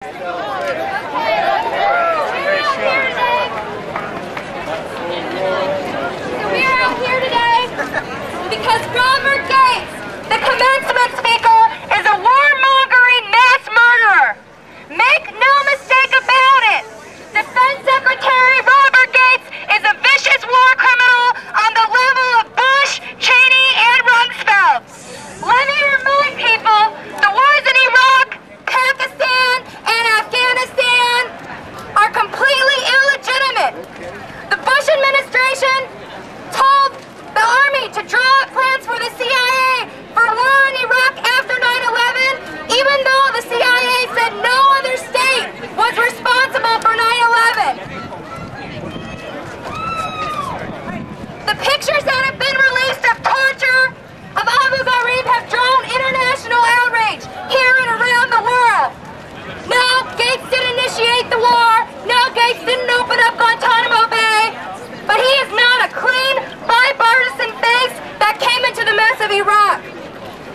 So we are out here today because Robert Gates, the commencement speaker, is a warmongering mass murderer. Make no mistake about it. Defense Secretary Robert Gates is a vicious war criminal on the level of Bush, Cheney, and Rumsfeld. Let me remind people, the wars in Iraq, Pakistan, and Afghanistan are completely illegitimate. The Bush administration told the Army to draw up plans for the CIA for war in Iraq after 9/11, even though the CIA said no other state was responsible for 9/11. The pictures that have been released of torture of Abu Ghraib have drawn international outrage here and around the world. No, Gates didn't initiate the war. No, Gates didn't open up Guantanamo Bay. But he is not a clean, bipartisan face that came into the mess of Iraq.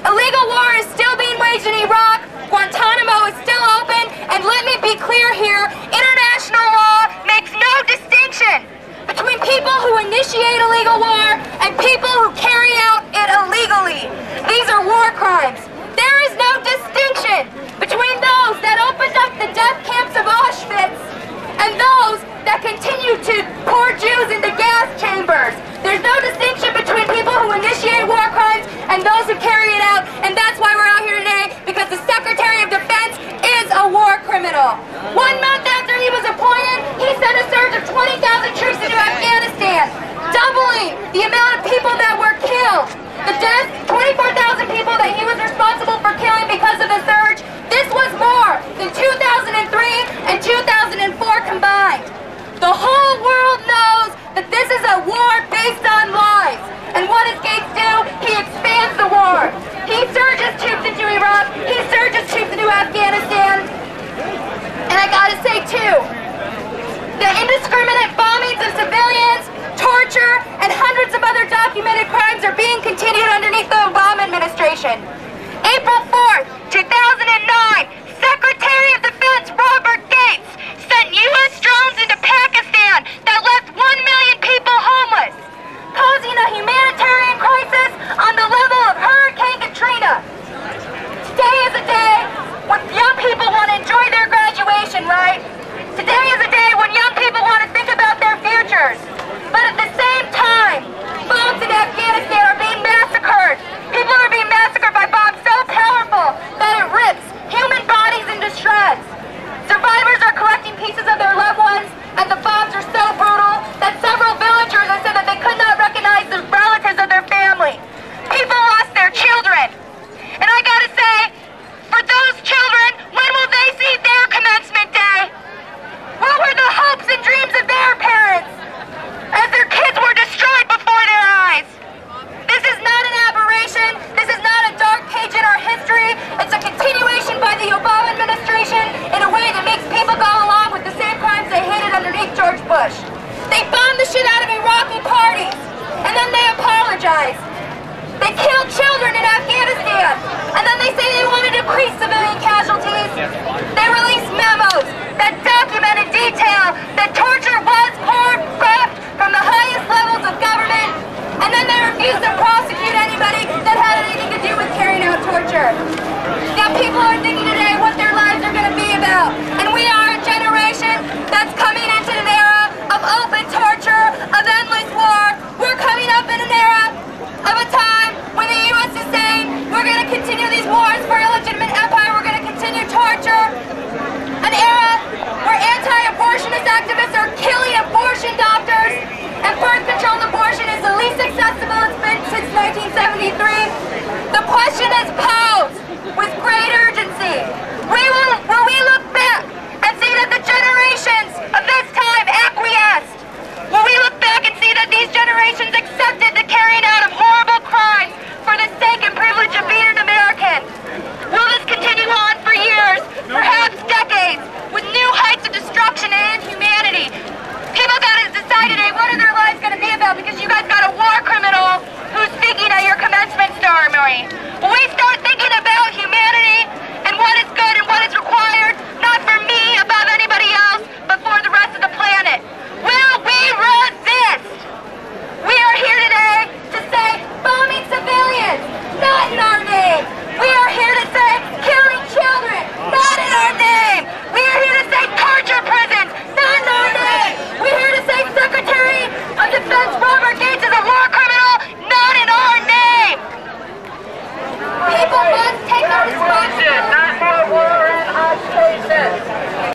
Illegal war is still being waged in Iraq. Guantanamo is still open. And let me be clear here, international law makes no distinction between people who initiate illegal war and people who carry out it illegally. These are war crimes. There is no distinction between those that opened up the death camps of Auschwitz and those that continue to pour Jews into gas chambers. There's no distinction between people who initiate war crimes and those who carry it out, and that's why we're out here today, because the Secretary of Defense is a war criminal. 1 month after he was appointed, he sent a surge of 20,000 troops into Afghanistan, doubling the amount of people that were killed. The deaths, 24,000 people that he was responsible for killing because of the surge. This was more than 2003 and 2004 combined. The whole world knows that this is a war based on lies. And what does Gates do? He expands the war. He surges troops into Iraq. He surges troops into Afghanistan. And I gotta say too, the indiscriminate bombings of civilians, torture, and hundreds of other documented crimes are being continued underneath the Obama administration. April 4th, 2000.